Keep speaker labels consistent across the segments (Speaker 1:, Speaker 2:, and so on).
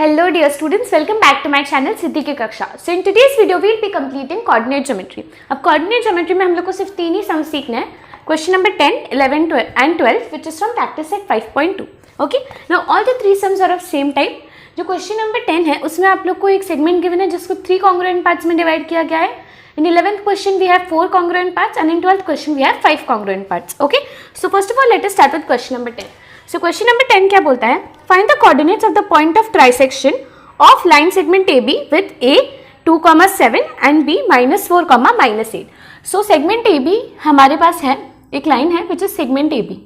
Speaker 1: Hello dear students, welcome back to my channel सिद्धि की कक्षा. So in today's video we'll be completing coordinate geometry. अब coordinate geometry में हम लोग को सिर्फ 3 ही सम सीखना है. Question number 10, 11 and 12 which is from practice set 5.2. Okay, now all the 3 sums are of same type. जो क्वेश्चन नंबर 10 है उसमें आप लोग को एक सेगमेंट गिवन है जिसको 3 कॉन्ग्रुएंट पार्ट्स में डिवाइड किया गया है. In 11th question we have 4 congruent parts and in 12th question we have 5 congruent parts. Okay, so first of all let us start with question number 10. So question number 10 क्या बोलता है? Find the coordinates of the point of trisection of line segment AB with A 2,7 and B -4, -8. So segment AB हमारे पास है एक line है which is segment AB.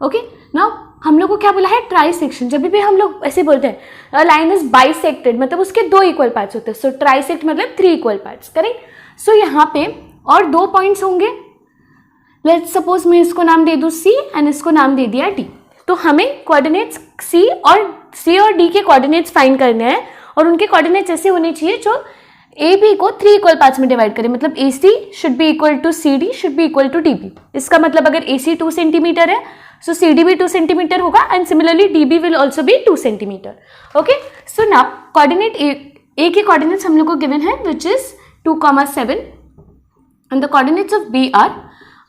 Speaker 1: Okay, now हम लोग को क्या बोला है? ट्राइसेक्शन. जब भी हम लोग ऐसे बोलते हैं लाइन इज बाइसेक्टेड मतलब उसके 2 इक्वल पार्ट्स होते हैं. सो ट्राइसेक्ट मतलब 3 इक्वल पार्ट्स. करेक्ट. सो यहाँ पे और 2 पॉइंट्स होंगे. लेट्स सपोज मैं इसको नाम दे दूँ C एंड इसको नाम दे दिया D. तो हमें कोऑर्डिनेट्स C और D के कोऑर्डिनेट्स फाइंड करने हैं और उनके कोऑर्डिनेट्स ऐसे होने चाहिए जो AB को 3 इक्वल पार्ट्स में डिवाइड करें. मतलब AC should be equal to CD should be equal to DB. इसका मतलब अगर AC 2 सेंटीमीटर है so CD भी 2 सेंटीमीटर होगा and similarly DB will also be 2 centimetre. Okay, so now coordinate A के कोऑर्डिनेट्स हम लोग को गिवन है which is 2,7 and the coordinates of B are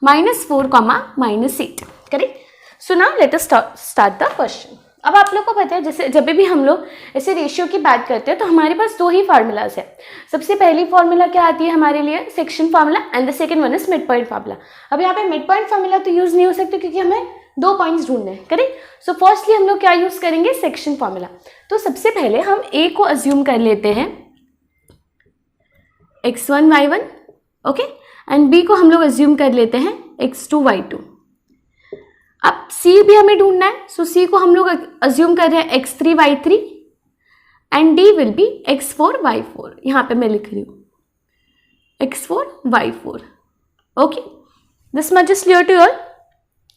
Speaker 1: -4, -8. Correct. So now let us start the question. अब आप लोग को पता है जैसे जब भी हम लोग ऐसे रेशियो की बात करते हैं तो हमारे पास 2 ही फार्मूलाज है. सबसे पहली फार्मूला क्या आती है हमारे लिए? Section formula and the second one is mid point formula. अब यहाँ पे मिड पॉइंट फार्मूला तो यूज नहीं हो सकता क्योंकि हमें 2 पॉइंट्स ढूंढने हैं. करेक्ट. सो फर्स्टली हम लोग क्या यूज करेंगे? Section formula. तो सबसे पहले हम A को अज्यूम कर लेते हैं x1 y1. Okay, and B को हम लोग अज्यूम कर लेते हैं x2 y2. अब C भी हमें ढूंढना है. सो C को हम लोग अज्यूम कर रहे हैं x3 y3 and D will be x4 y4. यहाँ पे मैं लिख रही हूँ x4 y4. Okay, this much is clear to all.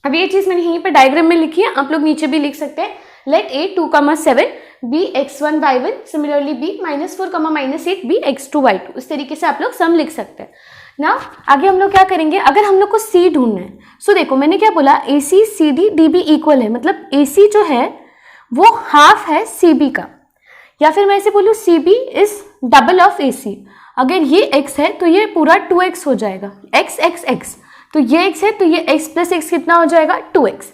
Speaker 1: अब ये चीज मैंने यहीं पे डायग्राम में लिखी है, आप लोग नीचे भी लिख सकते हैं. Let A 2,7 B x1 y1 similarly B -4, -8 B x2 y2. इस तरीके से आप लोग सम लिख सकते हैं. ना आगे हम लोग क्या करेंगे? अगर हम लोग को C ढूंढना है सो देखो मैंने क्या बोला? AC CD DB इक्वल है. मतलब AC जो है वो हाफ है CB का, या फिर मैं ऐसे बोलूँ CB is double of AC. अगर ये x है तो ये पूरा 2x हो जाएगा. x तो ये x है तो ये x प्लस x कितना हो जाएगा? 2x.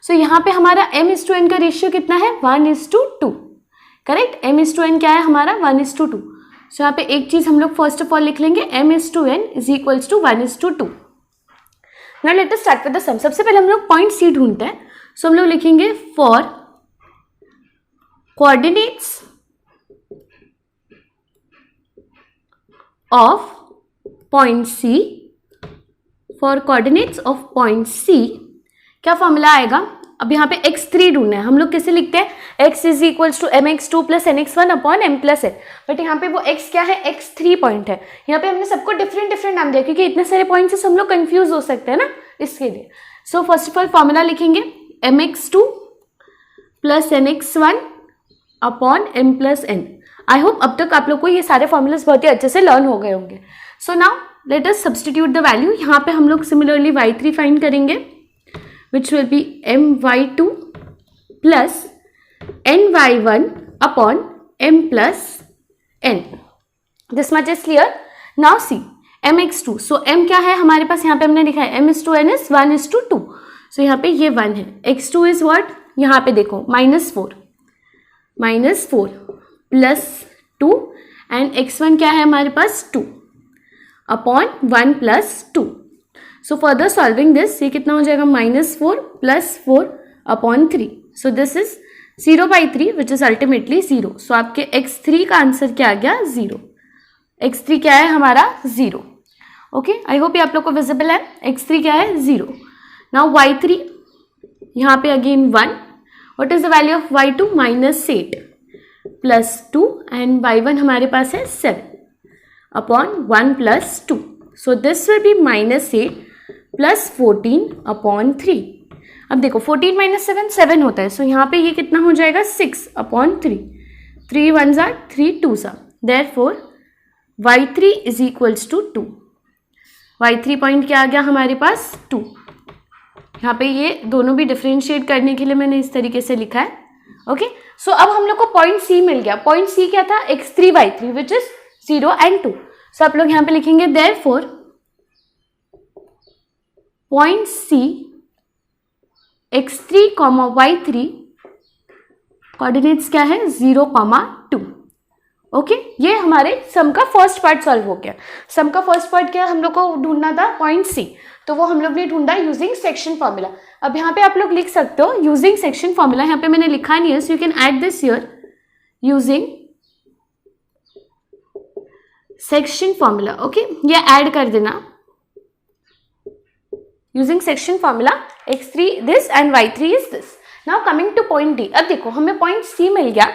Speaker 1: सो यहाँ पे हमारा m:n का रेशियो कितना है? 1:2. करेक्ट. m:n क्या है हमारा? 1:2. सो यहाँ पे एक चीज हम लोग फर्स्ट ऑफ ऑल लिख लेंगे m:n is equals to 1:2. Now let us start with the sum. सबसे पहले हम लोग पॉइंट C ढूंढते हैं. सो हम लोग लिखेंगे for coordinates of point C. For coordinates of point C क्या फॉर्मूला आएगा? अब यहाँ पे x3 ढूंढना है. हम लोग कैसे लिखते हैं? x is equals to mx2 plus nx1 upon m plus n. But यहाँ पे वो x क्या है? x3 पॉइंट है. यहाँ पे हमने सबको डिफरेंट नाम दिया क्योंकि इतने सारे पॉइंट से हम लोग कंफ्यूज हो सकते हैं ना, इसके लिए. सो फर्स्ट ऑफ ऑल फॉर्मूला लिखेंगे mx2 plus nx1 upon m plus n. I hope अब तक आप लोग को ये सारे फॉर्मूलाज बहुत ही अच्छे से लर्न हो गए होंगे. सो now let us substitute the value. यहाँ पे हम लोग सिमिलरली y3 फाइंड करेंगे which will be my2 plus ny1 upon m plus n. This much is clear. Now see mx2. So m क्या है हमारे पास? यहाँ पे हमने लिखा है m:n is 1:2. So यहाँ पे ये 1 है. x2 is what? यहाँ पे देखो -4 plus 2 and x1 क्या है हमारे पास? 2 upon 1 plus 2. So further solving this, ये कितना हो जाएगा? -4 plus 4 upon 3. So this is 0/3 which is ultimately 0. So आपके x3 का आंसर क्या आ गया? 0. x3 क्या है हमारा? 0. ओके, आई होप ये आप लोग को विजिबल है. x3 क्या है? 0. नाउ y3 यहाँ पे again 1. What is the value of y2? -8 plus 2 and y1 हमारे पास है 7 upon 1 plus 2. So this will be -8 plus 14 upon 3. अब देखो 14 - 7 7 होता है. सो यहाँ पे ये कितना हो जाएगा? 6 अपॉन 3. 3 1s are 3 2s are. Therefore y3 is equals to 2. y3 point क्या आ गया हमारे पास? 2. यहाँ पे ये दोनों भी डिफ्रेंशिएट करने के लिए मैंने इस तरीके से लिखा है. ओके, सो अब हम लोग को पॉइंट सी मिल गया. पॉइंट सी क्या था? x3 y3 which is 0 and 2. सो आप लोग यहाँ पे लिखेंगे देयरफॉर पॉइंट सी x3, y3 कोऑर्डिनेट्स क्या है? 0, 2. ओके, ये हमारे सम का फर्स्ट पार्ट सॉल्व हो गया. सम का फर्स्ट पार्ट क्या हम लोग को ढूंढना था? Point C. तो वो हम लोग ने ढूंढा यूजिंग सेक्शन फॉर्मूला. अब यहाँ पे आप लोग लिख सकते हो यूजिंग सेक्शन फॉर्मूला. यहाँ पे मैंने लिखा नहीं है, so you can add this here using section formula. Okay, ये ऐड कर देना using section formula. x3 this and y3 is this. Now coming two point D. अब देखो हमें पॉइंट सी मिल गया.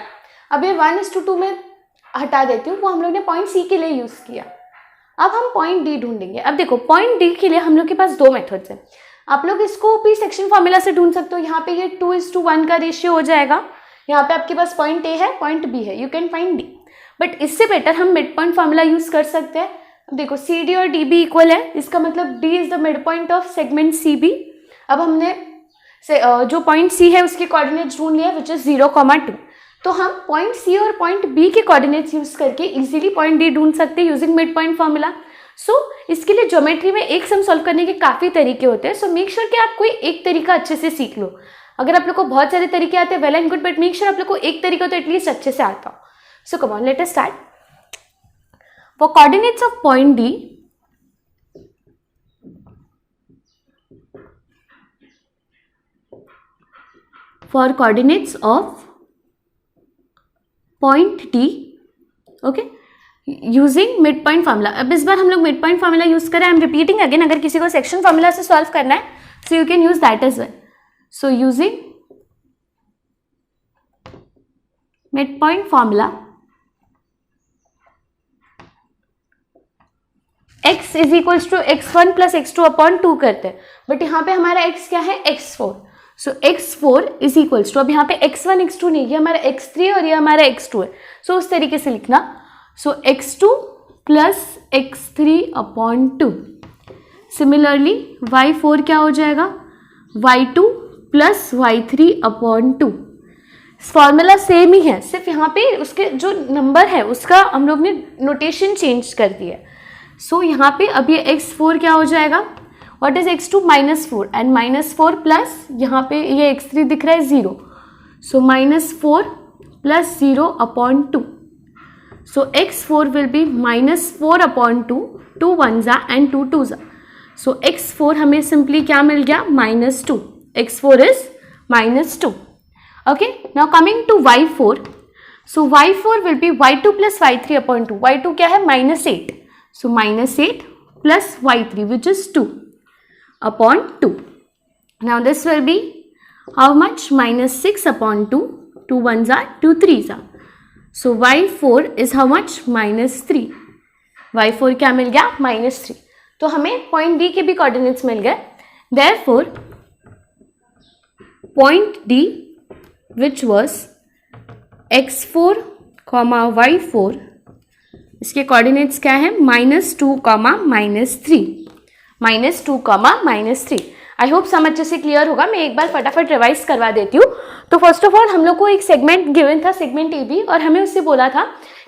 Speaker 1: अब ये 1:2 में हटा देती हूँ, वो हम लोग ने पॉइंट सी के लिए यूज किया. अब हम पॉइंट डी ढूंढेंगे. अब देखो पॉइंट डी के लिए हम लोग के पास दो मेथड्स हैं. आप लोग इसको भी सेक्शन फॉर्मूला से ढूंढ सकते हो. यहाँ पे ये 2:1 का रेशियो हो जाएगा. यहाँ पे आपके पास पॉइंट ए है, पॉइंट बी है, you can find D. But इससे बेटर हम मिड पॉइंट फॉर्मूला यूज कर सकते हैं. देखो सी डी और डी बी इक्वल है, इसका मतलब D is the mid point of segment C B. अब हमने जो पॉइंट सी है उसके कोऑर्डिनेट्स ढूंढ लिया विच इज 0, 2. तो हम पॉइंट सी और पॉइंट बी के कोऑर्डिनेट्स यूज करके इजीली पॉइंट डी ढूंढ सकते हैं यूजिंग मिड पॉइंट फॉर्मूला. सो इसके लिए ज्योमेट्री में एक सम सॉल्व करने के काफी तरीके होते हैं. सो मेक श्योर कि आप कोई एक तरीका अच्छे से सीख लो. अगर आप लोग को बहुत सारे तरीके आते हैं well and good, but make sure आप लोग को एक तरीका तो एटलीस्ट अच्छे से आता हो. So come on, let us start. For coordinates of point D, for coordinates of point D, okay, using midpoint formula. अब इस बार हम लोग midpoint formula यूज करें. आई एम रिपीटिंग अगेन, अगर किसी को सेक्शन फॉर्मूला से सॉल्व करना है so you can use that as well. So using midpoint formula, x is equals to x1 plus x2 upon 2 करते हैं. बट यहाँ पे हमारा x क्या है? x4. So x4 is equals to, अब यहाँ पे x1 x2 नहीं, ये हमारा x3 और ये हमारा x2 है. सो उस तरीके से लिखना. सो x2 plus x3 upon 2. Similarly y4 क्या हो जाएगा? y2 plus y3 upon 2. Formula same ही है, सिर्फ यहाँ पे उसके जो नंबर है उसका हम लोग ने नोटेशन चेंज कर दिया. सो यहाँ पे अब ये x4 क्या हो जाएगा? What is x2? -4 and -4 plus यहाँ पे ये x3 दिख रहा है 0. So -4 plus 0 upon 2. So x4 will be -4 upon 2. 2 1s and 2 2s. So x4 हमें सिंपली क्या मिल गया? -2. x4 is -2. Okay. Now coming to y4. So y4 will be y2 plus y3 upon 2. y2 क्या है? -8. So -8 plus y3 which is 2. upon 2. Now this will be how much? -6 upon 2. 2 1s are 2 3s are. So y4 is how much? -3. y4 क्या मिल गया? -3. तो हमें point D के भी coordinates मिल गए. Therefore point D which was x4, y4, इसके coordinates क्या है? -2, -3. -2, -3. आई होप सम अच्छे से क्लियर होगा. मैं एक बार फटाफट रिवाइज करवा देती हूँ. तो फर्स्ट ऑफ ऑल हम लोग को एक सेगमेंट गिवन था, सेगमेंट ए बी, और हमें उससे बोला था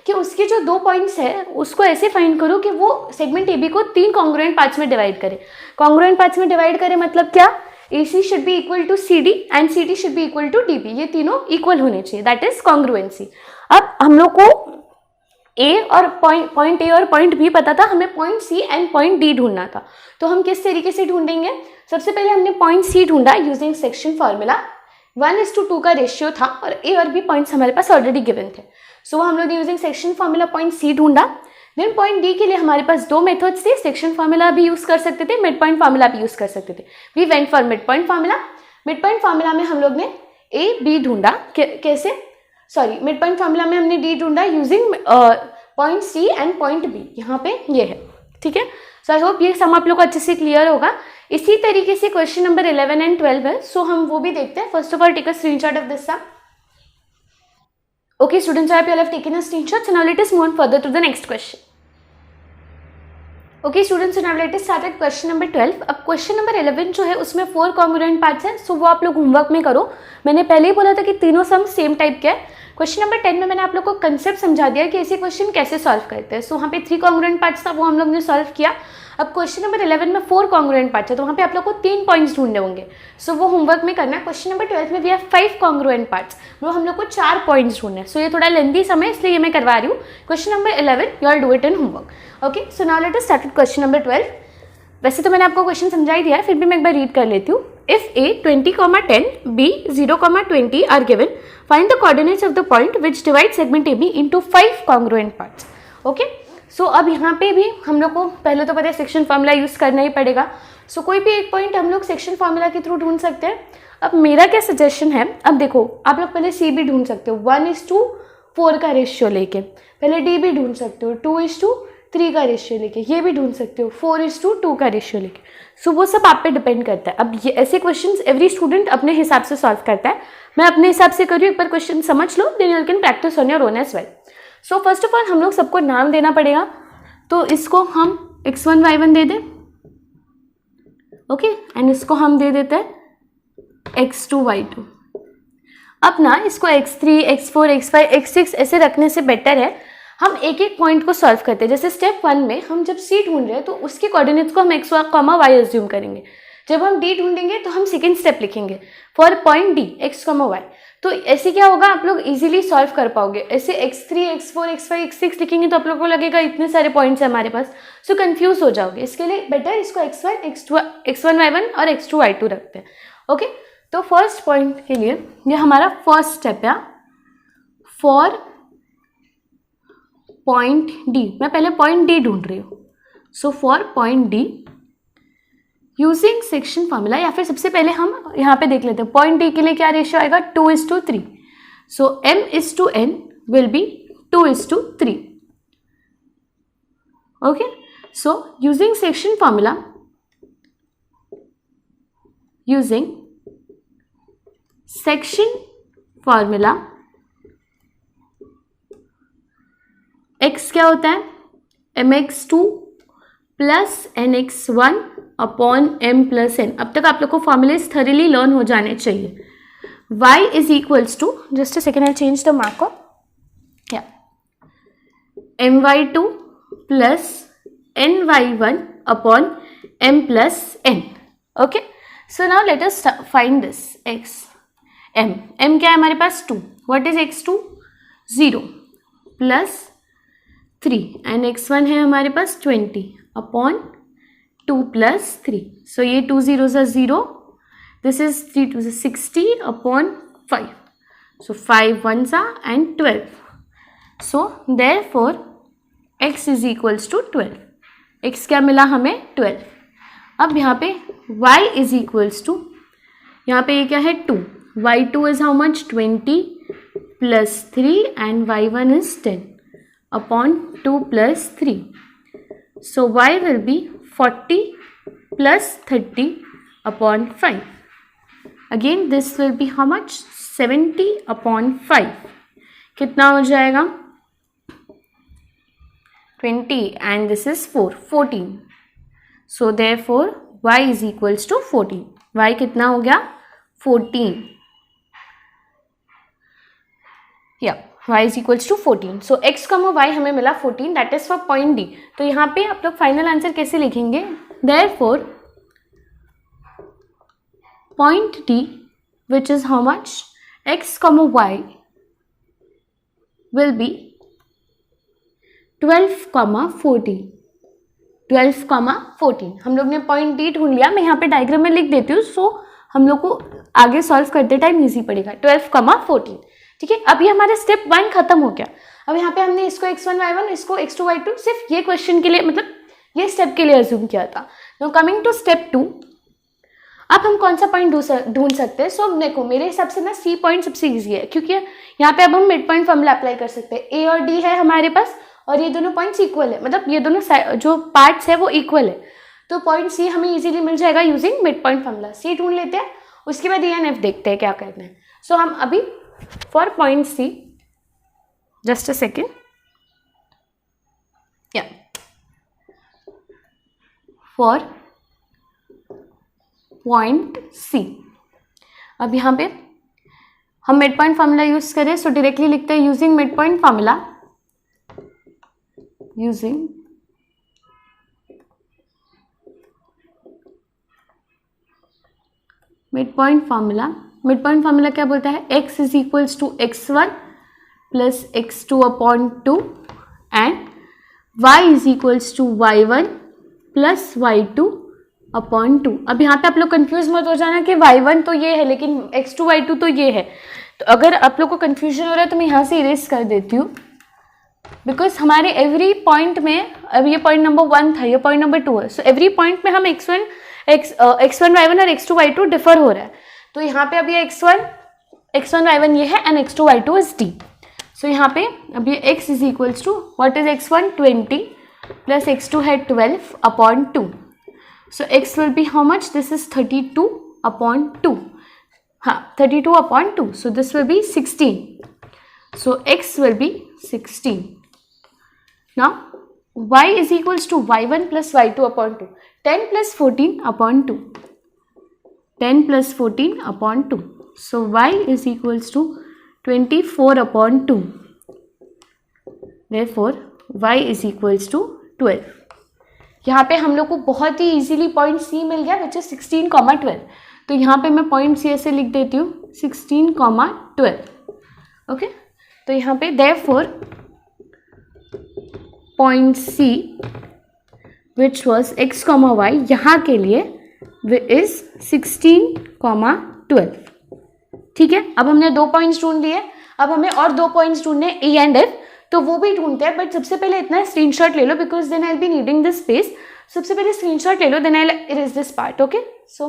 Speaker 1: कि उसके जो 2 पॉइंट्स है उसको ऐसे फाइंड करो कि वो सेगमेंट ए बी को 3 कॉन्ग्रुएंट पार्ट्स में डिवाइड करे. कॉन्ग्रुएंट पार्ट्स में डिवाइड करे मतलब क्या? AC should be equal to CD and CD should be equal to DB. ये तीनों इक्वल होने चाहिए, दैट इज कॉन्ग्रुएंसी. अब हम लोग को ए और पॉइंट ए और पॉइंट बी पता था, हमें point C and point D ढूंढना था. तो हम किस तरीके से ढूंढेंगे? सबसे पहले हमने पॉइंट सी ढूंढा यूजिंग सेक्शन फॉर्मूला. 1:2 का रेशियो था और ए और बी पॉइंट्स हमारे पास ऑलरेडी गिवन थे. सो हम लोग using section formula point C ढूंढा. देन पॉइंट डी के लिए हमारे पास 2 मेथड्स थे. सेक्शन फॉर्मूला भी यूज कर सकते थे, मिड पॉइंट फॉर्मूला भी यूज कर सकते थे. We went for mid point formula. Mid point formula में हम लोग ने ए बी ढूंढा. कैसे? सॉरी, मिड पॉइंट फॉर्मूला में हमने डी ढूंढा using point C and point B. यहाँ पे ये है, ठीक है. सो आई होप ये सम आप लोग को अच्छे से क्लियर होगा. इसी तरीके से क्वेश्चन नंबर 11 एंड 12 है. सो हम वो भी देखते हैं. First of all take a screenshot of this sum. Okay students, I hope you all have taken a screenshot. So now let us move on further to the next question. Okay students, now let us start at question number 12। अब question number 11 जो है उसमें 4 congruent parts हैं, सो वो आप लोग homework में करो। मैंने पहले ही बोला था कि तीनों सम सेम टाइप के है। क्वेश्चन नंबर 10 में मैंने आप लोग को कंसेप्ट समझा दिया कि ऐसे क्वेश्चन कैसे सॉल्व करते हैं। सो वहाँ पे 3 कॉन्ग्रुएंट पार्ट्स था, वो हम लोग ने सॉल्व किया। अब क्वेश्चन नंबर 11 में 4 कॉन्ग्रुएंट पार्ट्स है, तो वहाँ पे आप लोग को 3 पॉइंट्स ढूंढने होंगे। सो वो होमवर्क में करना है। क्वेश्चन नंबर 12 में वी हैव 5 कॉन्ग्रुएंट पार्ट्स, वो हम लोग को 4 पॉइंट्स ढूंढने हैं। सो ये थोड़ा लेंथी समय इसलिए ये मैं करवा रही हूँ। Question number 11 you are do it in homework. Okay, so now let us start with question number 12। वैसे तो मैंने आपको क्वेश्चन समझा ही दिया है, फिर भी मैं एक बार रीड कर लेती हूँ। If a 20,10 b 0,20 are given, find the coordinates of the point which divide segment AB into 5 congruent parts. Okay, so अब यहाँ पे भी हम लोग को पहले तो पता है सेक्शन फॉर्मूला यूज करना ही पड़ेगा। सो कोई भी एक पॉइंट हम लोग सेक्शन फॉर्मूला के थ्रू ढूंढ सकते हैं। अब मेरा क्या सजेशन है, अब देखो आप लोग पहले C भी ढूंढ सकते हो 1:4 का रेशियो लेके, पहले D भी ढूंढ सकते हो 2:3 का रेशियो लेके, ये भी ढूंढ सकते हो 4:2 का रेशियो लेके। सो वो सब आप पे डिपेंड करता है। अब ये ऐसे क्वेश्चंस एवरी स्टूडेंट अपने हिसाब से सॉल्व करता है। मैं अपने हिसाब से कर रही हूँ, एक बार क्वेश्चन समझ लो, then you can practice on your own as well. So first of all हम लोग सबको नाम देना पड़ेगा, तो इसको हम x1 y1 दे दें। ओके, एंड इसको हम दे देते हैं x2 y2। अब ना इसको x3 x4 x5 x6 ऐसे रखने से बेटर है हम एक एक पॉइंट को सॉल्व करते हैं। जैसे स्टेप 1 में हम जब C ढूंढ रहे हैं तो उसके कोऑर्डिनेट्स को हम x, y अज्यूम करेंगे। जब हम D ढूंढेंगे तो हम सेकेंड स्टेप लिखेंगे for point D x, y। तो ऐसे क्या होगा, आप लोग इजीली सॉल्व कर पाओगे। ऐसे x3 x4 x5 x6 लिखेंगे तो आप लोगों को लगेगा इतने सारे पॉइंट्स हैं हमारे पास, सो कंफ्यूज हो जाओगे। इसके लिए बेटर इसको x1 y1 और x2 y2 रखते हैं। ओके, तो फर्स्ट पॉइंट के लिए ये हमारा फर्स्ट स्टेप है फॉर पॉइंट D। मैं पहले पॉइंट D ढूंढ रही हूँ। So for point D using section formula, या फिर सबसे पहले हम यहाँ पे देख लेते हैं पॉइंट D के लिए क्या रेशियो आएगा 2:3। सो m:n will be 2:3। Okay, so using section formula, using section formula, x क्या होता है mx2 plus nx1 upon m plus n। अब तक आप लोग को फॉर्मूलेस थॉरली लर्न हो जाने चाहिए। y is equals to, just a second I change the marker, या my2 plus ny1 upon m plus n। Okay, so now let us find this x m क्या है हमारे पास 2, what is x2 0 plus 3 and x1 है हमारे पास 20 upon 2 plus 3। सो ये 2 zeros are 0, this is 3 2 60 अपॉन 5, so 5 1s are and 12। So therefore x is equals to 12। x क्या मिला हमें 12। अब यहाँ पे y इज इक्वल्स टू, यहाँ पे ये क्या है 2, y2 is how much 20 plus 3 and y1 is 10 upon 2 plus 3. So y will be 40 plus 30 upon 5. Again this will be how much 70 upon 5. कितना हो जाएगा 20 and this is 14. So therefore y is equals to 14. y कितना हो गया 14, yeah, y is equals to 14. So x, y हमें मिला 14, that is for point D. तो यहाँ पे आप लोग फाइनल आंसर कैसे लिखेंगे, therefore point D which is how much x, y will be 12, 14. 12, 14 हम लोग ने पॉइंट D ढूंढ लिया। मैं यहाँ पे डायग्राम में लिख देती हूँ, सो हम लोग को आगे सॉल्व करते टाइम इजी पड़ेगा। 12, 14, ठीक है। अभी हमारा स्टेप 1 खत्म हो गया। अब यहाँ पे हमने इसको x1 y1 इसको x2 y2 सिर्फ ये क्वेश्चन के लिए, मतलब ये स्टेप के लिए अज्यूम किया था। नाउ कमिंग टू स्टेप 2, अब हम कौन सा पॉइंट ढूंढ सकते हैं। सो देखो मेरे हिसाब से ना C पॉइंट सबसे ईजी है, क्योंकि यहाँ पे अब हम मिड पॉइंट फॉर्मूला अप्लाई कर सकते हैं। A और D है हमारे पास और ये दोनों पॉइंट्स इक्वल है, मतलब ये दोनों जो पार्ट्स है वो इक्वल है, तो पॉइंट C हमें इजीली मिल जाएगा using mid point formula. C ढूंढ लेते हैं, उसके बाद E एंड F देखते हैं क्या करना है। सो हम अभी for point C, just a second, या फॉर पॉइंट सी। अब यहाँ पे हम मिड पॉइंट फार्मूला यूज करें, सो डायरेक्टली लिखते हैं using mid point formula, using mid point formula. Mid point formula क्या बोलता है, x is equals to x1 plus x2 upon 2 and y is equals to y1 plus y2 upon 2। अब यहाँ पे आप लोग कंफ्यूज मत हो जाना कि y1 तो ये है लेकिन x2 y2 तो ये है। तो अगर आप लोग को कंफ्यूजन हो रहा है तो मैं यहाँ से इरेज कर देती हूँ, बिकॉज हमारे एवरी पॉइंट में, अब ये पॉइंट नंबर 1 था, ये पॉइंट नंबर 2 है, सो एवरी पॉइंट में हम x1 y1 और x2 y2 डिफर हो रहा है। तो यहाँ पे अब ये x1 y1 ये है and x2 y2 is d। सो यहाँ पे अब ये x is equals to what is x1 20 plus x2 है 12 upon 2। So x will be how much, this is 32 upon 2, हाँ 32 upon 2, so this will be 16। So x will be 16। Now y is equals to y1 plus y2 upon 2, 10 plus 14 upon 2, 10 plus 14 upon 2, so y is equals to 24 upon 2, therefore y is equals to 12। यहाँ पे हम लोग को बहुत ही easily point C मिल गया which is 16, 12। तो यहाँ पे मैं पॉइंट C ऐसे लिख देती हूँ 16, 12, ओके। तो यहाँ पे therefore point C which was x, y यहाँ के लिए is 16, 12। ठीक है, अब हमने 2 पॉइंट्स ढूंढ लिए, अब हमें और 2 पॉइंट्स ढूंढने E एंड F, तो वो भी ढूंढते हैं, बट सबसे पहले इतना स्क्रीनशॉट ले लो because then I will be needing this space. सबसे पहले स्क्रीनशॉट ले लो, then I erase this part, okay. So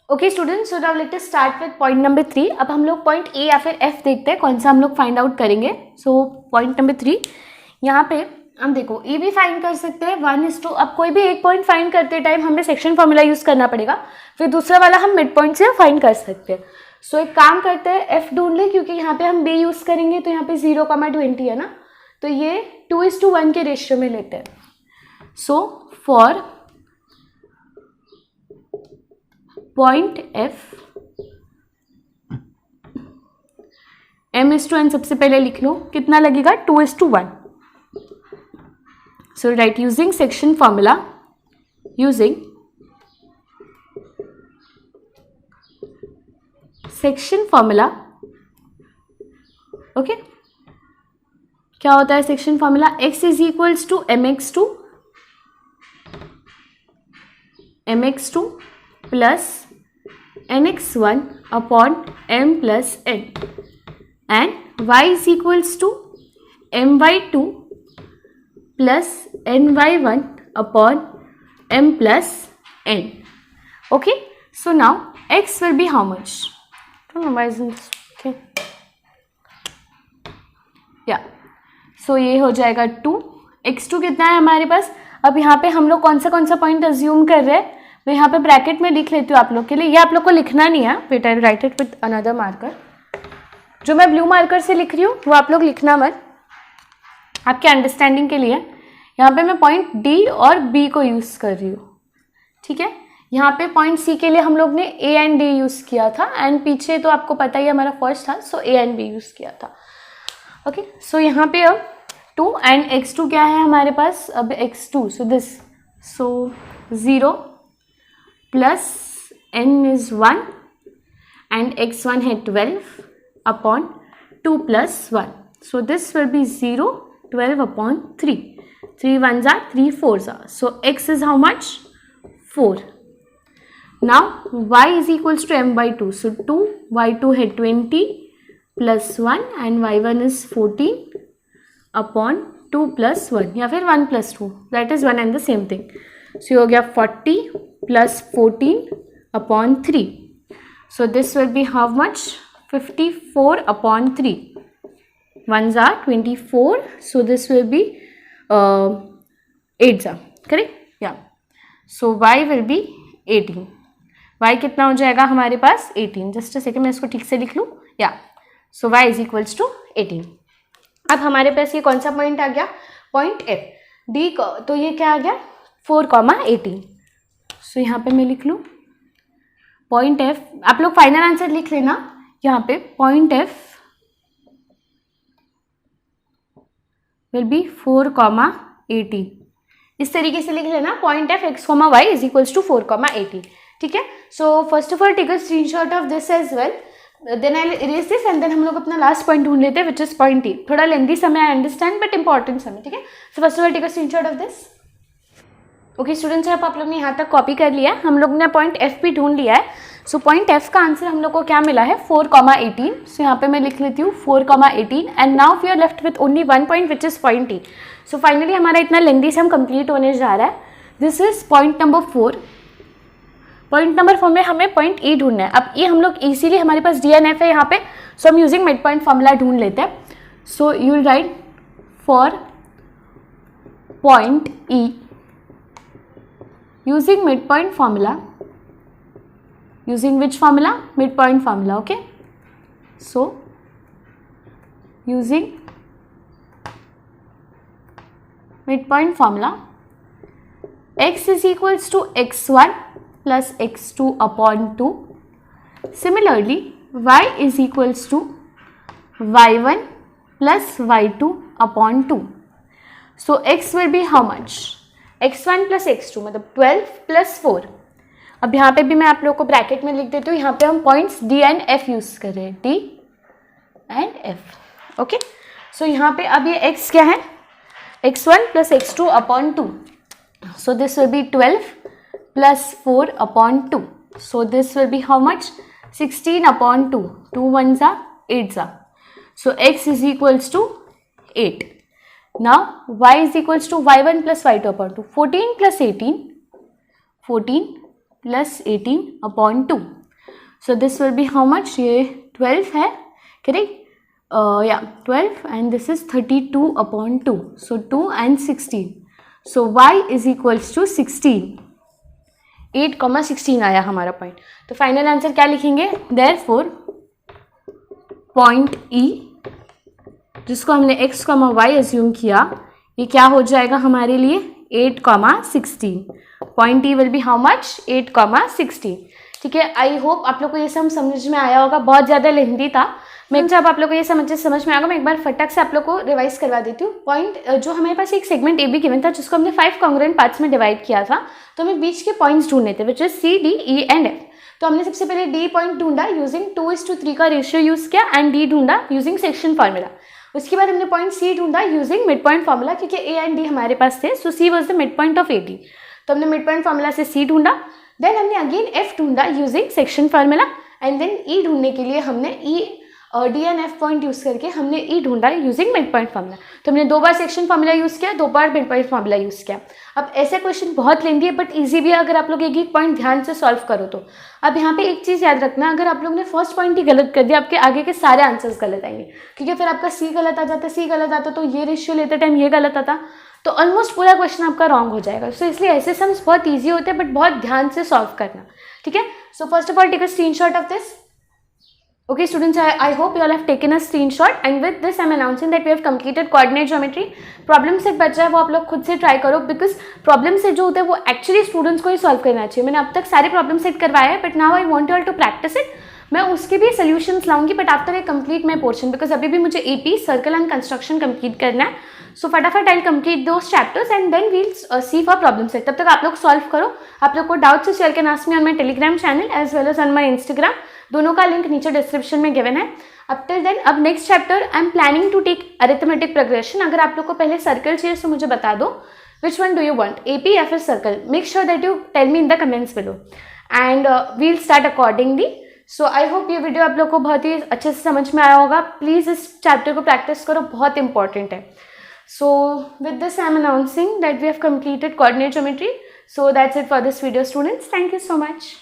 Speaker 1: okay students, so now let us start with point number 3। अब हम लोग पॉइंट ए या फिर एफ देखते हैं कौन सा हम लोग फाइंड आउट करेंगे। सो पॉइंट नंबर 3, यहाँ पे हम देखो ए भी फाइंड कर सकते हैं 1:2। अब कोई भी एक पॉइंट फाइंड करते टाइम हमें सेक्शन फॉर्मूला यूज करना पड़ेगा, फिर दूसरा वाला हम मिड पॉइंट से फाइंड कर सकते हैं। सो एक काम करते हैं, एफ ढूंढ ले, क्योंकि यहाँ पे हम बी यूज करेंगे तो यहाँ पे 0,20 है ना, तो ये 2:1 के रेशियो में लेते हैं। So for point F m:n सबसे पहले लिख लो, कितना लगेगा 2:1। So write using section formula, using section formula, okay। क्या होता है section formula, x is equals to mx2 plus nx1 upon m plus n and y is equals to my2 plus ny1 upon m plus n, okay। So now x will be how much, don't know why isn't this okay, yeah। so ये हो जाएगा 2, x2 कितना है हमारे पास। अब यहाँ पे हम लोग कौन सा पॉइंट अज्यूम कर रहे हैं, मैं यहाँ पे ब्रैकेट में लिख लेती हूँ आप लोग के लिए, ये आप लोग को लिखना नहीं है, wait I write it with another marker. जो मैं ब्लू मार्कर से लिख रही हूँ वो आप लोग लिखना मत, आपके अंडरस्टैंडिंग के लिए। यहाँ पे मैं पॉइंट डी और बी को यूज़ कर रही हूँ, ठीक है। यहाँ पे पॉइंट सी के लिए हम लोग ने ए एंड डी यूज़ किया था, एंड पीछे तो आपको पता ही हमारा फर्स्ट था, सो ए एंड बी यूज़ किया था, ओके। सो यहाँ पे अब 2 एंड x2 क्या है हमारे पास, अब x2, so this, so 0 plus n is 1 and x1 है 12 upon 2 plus 1, so this will B 0, 12 upon 3, 3 1s are 3 4s are, so x is how much, 4। now y is equals to m/2, so 2 y2 है 20 plus 1 and y1 is 14 upon 2 plus 1 या फिर 1 plus 2, that is one and the same thing। so ये हो गया 40 plus 14 upon 3, so this will be how much, 54 upon 3, 1s are 24, so this will be 8 correct, या। सो y will be 18, y कितना हो जाएगा हमारे पास 18, जस्ट अ सेकेंड मैं इसको ठीक से लिख लूँ, या। सो y इज इक्वल्स टू 18। अब हमारे पास ये कौन सा पॉइंट आ गया, पॉइंट F, D का, तो ये क्या आ गया 4,18. सो यहाँ पे मैं लिख लूँ पॉइंट F. आप लोग फाइनल आंसर लिख लेना यहाँ पे. Point F will be 4,18. इस तरीके से लिख लेना. Point F x, y is equals to 4,18. ठीक है. So first of all take a screenshot of this as well, then I erase this and then हम लोग अपना लास्ट पॉइंट ढूंढ लेते हैं विच इज पॉइंट E. थोड़ा लेंदी समय, आई अंडरस्टैंड, बट इंपॉर्टेंट समय. ठीक है. So first of all take a screenshot of this. Okay students, आप लोग ने यहाँ तक कॉपी कर लिया है. हम लोग ने पॉइंट F भी ढूंढ लिया है. सो पॉइंट F का आंसर हम लोग को क्या मिला है? 4,18. सो यहाँ पे मैं लिख लेती हूँ 4,18 and now we are left with only one point which is point E. So finally हमारा इतना लेंदी सम कंप्लीट होने जा रहा है. This is point number 4. Point number 4 में हमें पॉइंट E ढूंढना है. अब E हम लोग इजीली, हमारे पास D and F है यहाँ पे, सो हम यूजिंग मिड पॉइंट फॉर्मूला ढूंढ लेते हैं. So you will write for point E using midpoint formula. Using which formula? Midpoint formula. Okay. So using midpoint formula, x is equals to x1 plus x2 upon 2. Similarly, y is equals to y1 plus y2 upon 2. So x will be how much? x1 plus x2 मतलब 12 plus 4. अब यहाँ पे भी मैं आप लोगों को bracket में लिख देती हूँ. यहाँ पे हम points D and F use कर रहे हैं. D and F. Okay. So यहाँ पे अब ये x क्या है? x1 plus x2 upon 2. So this will be 12 plus 4 upon 2. So this will be how much? 16 upon 2. 2 1 जा 8 जा. So x is equals to 8. Now y is equals to y1 plus y2 upon 2. 14 plus 18. 14 plus 18 upon 2. So this will be how much? ये 12 है, correct? Yeah, 12 and this is 32 upon 2. So 2 and 16. So y is equals to 16. 8,16 आया हमारा point. तो final answer क्या लिखेंगे? Therefore point E जिसको हमने x, y assume किया, ये क्या हो जाएगा हमारे लिए? 8,16. Point E will be how much? 8,16. ठीक है. आई होप आप लोग को ये सब समझ में आया होगा. बहुत ज़्यादा लेंदी था. मैं जब आप लोग को ये समझ में आएगा, मैं एक बार फटक से आप लोग को रिवाइज करवा देती हूँ. पॉइंट जो हमारे पास एक सेगमेंट ए बी गिवन था जिसको हमने 5 कॉन्ग्रुएंट पार्ट्स में डिवाइड किया था, तो हमें बीच के पॉइंट्स ढूंढने थे which is C, D, E and F. तो हमने सबसे पहले D पॉइंट ढूंढा यूजिंग 2:3 का रेशियो यूज किया एंड D ढूंढा यूजिंग सेक्शन फार्मूला. उसके बाद हमने पॉइंट C ढूंढा यूजिंग मिड पॉइंट फार्मूला क्योंकि A एंड D हमारे पास थे. So C was the mid point of AD. तो हमने मिड पॉइंट फार्मूला से C ढूंढा. देन हमने अगेन F ढूंढा using section formula and then E ढूंढने के लिए हमने D and F point use करके हमने E ढूंढा यूजिंग मिड पॉइंट फार्मूला. तो हमने 2 बार सेक्शन फार्मूला यूज किया, 2 बार मिड पॉइंट फार्मूला यूज किया. अब ऐसे क्वेश्चन बहुत लेंदी है बट इजी भी है अगर आप लोग एक एक पॉइंट ध्यान से सॉल्व करो तो. अब यहाँ पे एक चीज़ याद रखना, अगर आप लोग ने फर्स्ट पॉइंट ही गलत कर दिया, आपके आगे के सारे आंसर्स गलत आएंगे क्योंकि फिर आपका C गलत आ जाता, C गलत आता तो ये रेशियो लेते टाइम ये गलत आता, तो ऑलमोस्ट पूरा क्वेश्चन आपका रॉन्ग हो जाएगा. सो इसलिए ऐसे सम्स बहुत ईजी होते हैं बट बहुत ध्यान से सॉल्व करना. ठीक है. So first of all take a screenshot of this. Okay students, I hope you all have taken a screenshot and with this I'm announcing that we have completed coordinate geometry. Problem set बचा है वो आप लोग खुद से try करो because problem set जो होता है वो एक्चुअली स्टूडेंट्स को ही सॉल्व करना चाहिए. मैंने अब तक सारे प्रॉब्लम सेट करवाए हैं but now I want you all to practice it. मैं उसके भी सॉल्यूशंस लाऊंगी but after I complete my portion because अभी भी मुझे AP circle and construction complete करना है. सो फटाफट I complete those chapters and then we'll see for problem set. तब तक आप लोग सॉल्व करो. आप लोग को डाउट्स है share can ask me on my Telegram channel as well as on my Instagram. दोनों का लिंक नीचे डिस्क्रिप्शन में गिवन है. अब टिल देन, अब next chapter I am planning to take arithmetic progression. अगर आप लोग को पहले सर्कल चाहिए तो मुझे बता दो which one do you want, AP या फिर circle. Make sure that you tell me in the comments below and we'll start accordingly. So I hope ये वीडियो आप लोग को बहुत ही अच्छे से समझ में आया होगा. प्लीज़ इस चैप्टर को प्रैक्टिस करो, बहुत इंपॉर्टेंट है. So with this I am announcing that we have completed coordinate geometry. So that's it for this video students. Thank you so much.